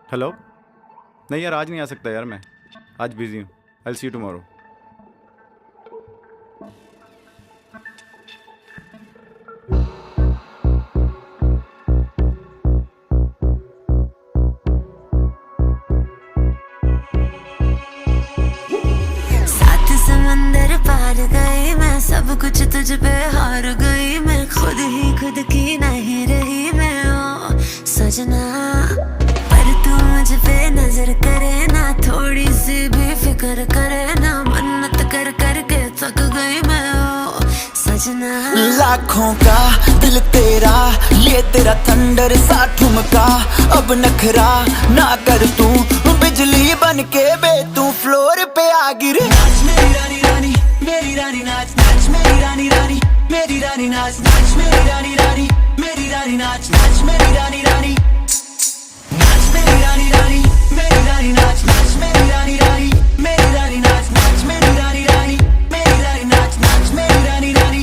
Hello. नहीं यार, आज नहीं आ सकता यार, मैं आज बिजी हूँ। I will see you tomorrow. सात समंदर पार गई मैं, सब कुछ तुझ पे हार गई मैं, खुद ही खुद की नहीं रही मैं ओ सजना। पर तू मुझ पे नजर करे ना, थोड़ी सी भी फिक्र करे ना, मन्नत कर कर के थक गई मैं ओ सजना। लाखों का दिल तेरा, ये तेरा थंडर सा ठुमका, अब नखरा ना कर तू, बिजली बन के बे तू फ्लोर पे आ गिरे। नाच मेरी रानी रानी, मेरी रानी नाच नाच मेरी रानी रानी, मेरी रानी नाच नाच मेरी रानी रानी, मेरी रानी नाच नाच मेरी रानी रानी, नाच मेरी रानी रानी, मेरी रानी नाच नाच मेरी रानी रानी, मेरी रानी नाच नाच मेरी रानी रानी, मेरी रानी नाच नाच मेरी रानी रानी।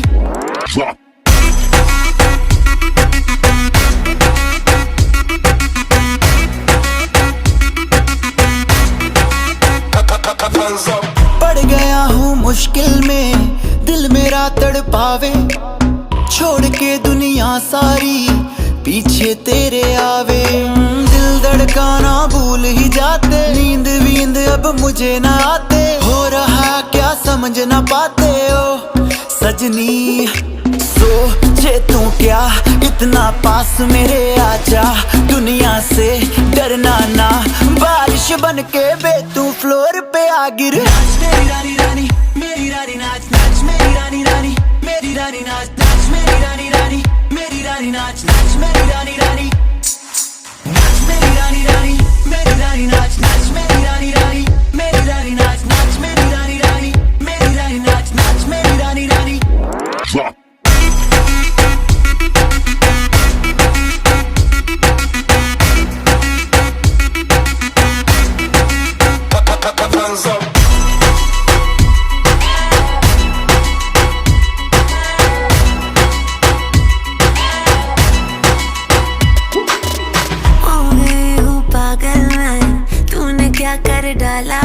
पड़ गया हूँ मुश्किल में, दिल मेरा तड़पावे, छोड़ के दुनिया सारी पीछे तेरे आवे। दिल धड़काना भूल ही जाते, नींद वींद अब मुझे ना आते, हो रहा क्या समझ ना पाते ओ सजनी। सोचे तू क्या इतना पास मेरे आजा, दुनिया से डरना ना, बारिश बन के बे तू फ्लोर पे आ गिर। नाच मेरी रानी रानी, मेरी रानी नाच नाच मेरी रानी रानी, मेरी रानी नाच नाच मेरी रानी रानी, मेरी रानी नाच नाच मेरी रानी रानी, नाच मेरी रानी रानी, मेरी रानी नाच नाच मेरी रानी रानी, मेरी रानी नाच नाच मेरी रानी रानी, मेरी रानी नाच नाच मेरी रानी रानी। क्या कर डाला,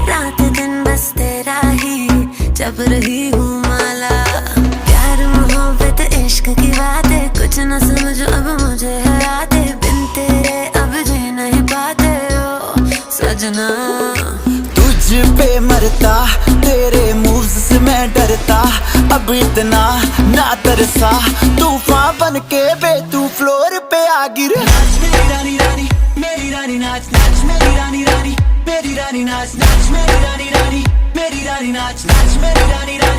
रात दिन बस तेरा ही जब रही हूँ माला। प्यार मोहब्बत इश्क की बातें, कुछ न समझो अब मुझे हराते, बिन तेरे अब जी नहीं पाते ओ सजना। तुझ पे मरता, तेरे मूव्स से मैं डरता, अब इतना ना तरसा, तूफान बन के बे तू फ्लोर पे आ गिर। नाच मेरी रानी रानी, मेरी रानी नाच नाच मेरी रानी रानी, मेरी रानी नाच नाच मेरी रानी रानी, मेरी रानी नाच नाच मेरी रानी रानी।